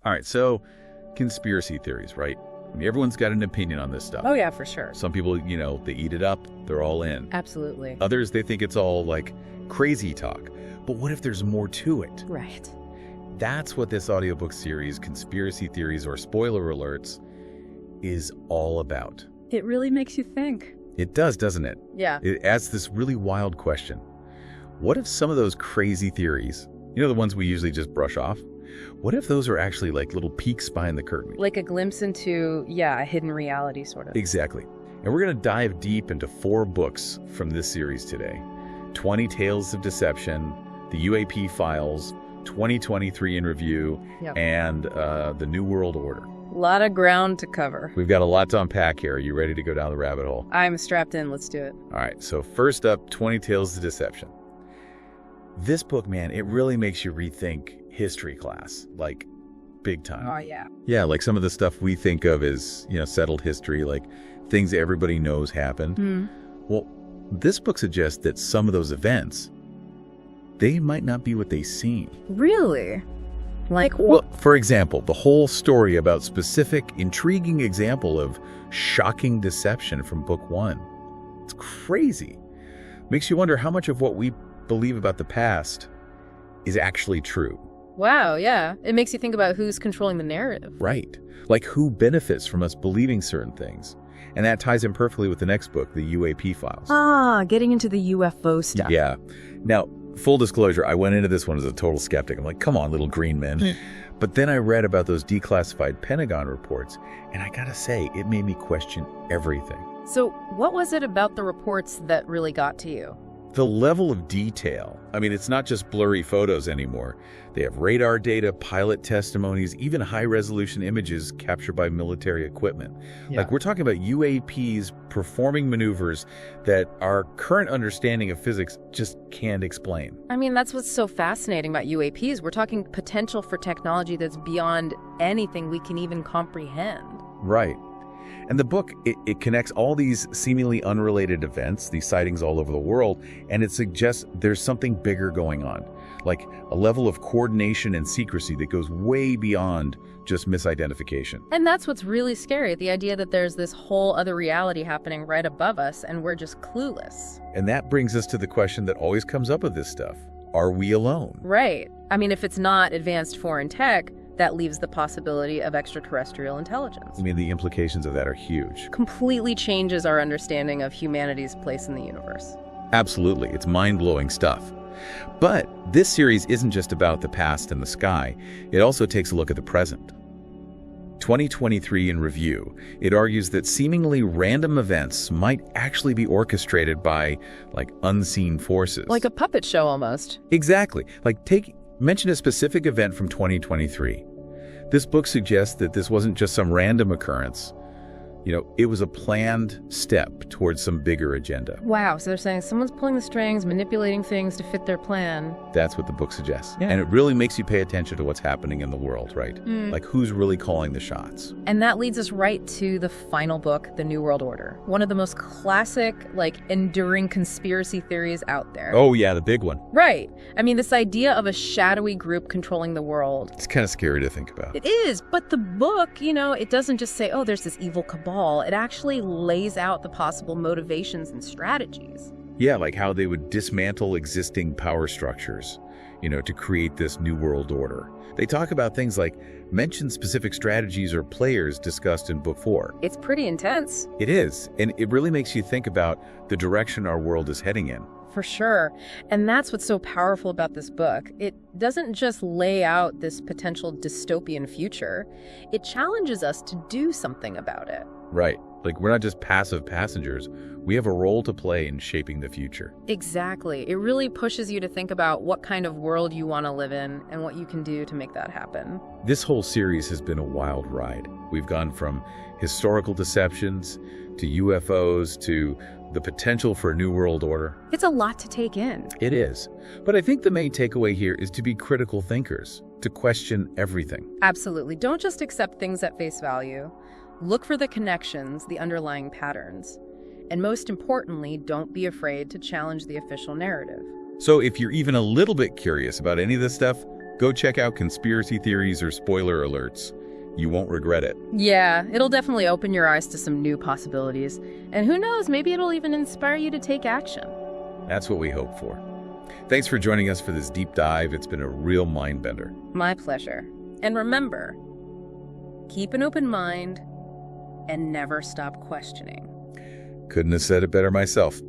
All right, so conspiracy theories, right? I mean, everyone's got an opinion on this stuff. Oh, yeah, for sure. Some people, they eat it up. They're all in. Absolutely. Others, they think it's all like crazy talk. But what if there's more to it? Right. That's what this audiobook series, Conspiracy Theories or Spoiler Alerts, is all about. It really makes you think. It does, doesn't it? Yeah. It asks this really wild question. What if some of those crazy theories, the ones we usually just brush off, what if those are actually like little peeks behind the curtain? Like a glimpse into, a hidden reality, sort of. Exactly. And we're going to dive deep into 4 books from this series today. 20 Tales of Deception, The UAP Files, 2023 in Review, and The New World Order. A lot of ground to cover. We've got a lot to unpack here. Are you ready to go down the rabbit hole? I'm strapped in. Let's do it. All right. So first up, 20 Tales of Deception. This book, man, it really makes you rethink history class, like big time. Oh, yeah. Yeah, like some of the stuff we think of as, settled history, like things everybody knows happened. Well, this book suggests that some of those events, they might not be what they seem. Really? Like what? Well, for example, the whole story about specific, intriguing example of shocking deception from book 1. It's crazy. Makes you wonder how much of what we believe about the past is actually true. Wow, yeah. It makes you think about who's controlling the narrative. Right. Like who benefits from us believing certain things. And that ties in perfectly with the next book, the UAP Files. Ah, getting into the UFO stuff. Yeah. Now, full disclosure, I went into this one as a total skeptic. I'm like, come on, little green men. But then I read about those declassified Pentagon reports, and I gotta say, it made me question everything. So what was it about the reports that really got to you? The level of detail. I mean, it's not just blurry photos anymore. They have radar data, pilot testimonies, even high-resolution images captured by military equipment. Like, we're talking about UAPs performing maneuvers that our current understanding of physics just can't explain. I mean, that's what's so fascinating about UAPs. We're talking potential for technology that's beyond anything we can even comprehend. Right. And the book, it connects all these seemingly unrelated events, these sightings all over the world, and it suggests there's something bigger going on, like a level of coordination and secrecy that goes way beyond just misidentification. And that's what's really scary, the idea that there's this whole other reality happening right above us, and we're just clueless. And that brings us to the question that always comes up with this stuff. Are we alone? Right. I mean, if it's not advanced foreign tech, that leaves the possibility of extraterrestrial intelligence. I mean, the implications of that are huge. Completely changes our understanding of humanity's place in the universe. Absolutely. It's mind-blowing stuff. But this series isn't just about the past and the sky. It also takes a look at the present. 2023 in Review, it argues that seemingly random events might actually be orchestrated by, unseen forces. Like a puppet show, almost. Exactly. Mention a specific event from 2023. This book suggests that this wasn't just some random occurrence. It was a planned step towards some bigger agenda. Wow, so they're saying someone's pulling the strings, manipulating things to fit their plan. That's what the book suggests. Yeah. And it really makes you pay attention to what's happening in the world, right? Like who's really calling the shots. And that leads us right to the final book, The New World Order. One of the most classic, enduring conspiracy theories out there. Oh yeah, the big one. Right. I mean, this idea of a shadowy group controlling the world. It's kind of scary to think about. It is, but the book, it doesn't just say, oh, there's this evil cabal. It actually lays out the possible motivations and strategies. Yeah, like how they would dismantle existing power structures, to create this new world order. They talk about things like mention specific strategies or players discussed in book 4. It's pretty intense. It is, and it really makes you think about the direction our world is heading in. For sure. And that's what's so powerful about this book. It doesn't just lay out this potential dystopian future. It challenges us to do something about it. Right. We're not just passive passengers. We have a role to play in shaping the future. Exactly. It really pushes you to think about what kind of world you want to live in and what you can do to make that happen. This whole series has been a wild ride. We've gone from historical deceptions to UFOs to the potential for a new world order. It's a lot to take in. It is. But I think the main takeaway here is to be critical thinkers, to question everything. Absolutely. Don't just accept things at face value. Look for the connections, the underlying patterns. And most importantly, don't be afraid to challenge the official narrative. So if you're even a little bit curious about any of this stuff, Go check out conspiracy theories or spoiler alerts. You won't regret it. Yeah, it'll definitely open your eyes to some new possibilities. And who knows, maybe it'll even inspire you to take action. That's what we hope for. Thanks for joining us for this deep dive. It's been a real mind-bender. My pleasure. And remember, keep an open mind and never stop questioning. Couldn't have said it better myself.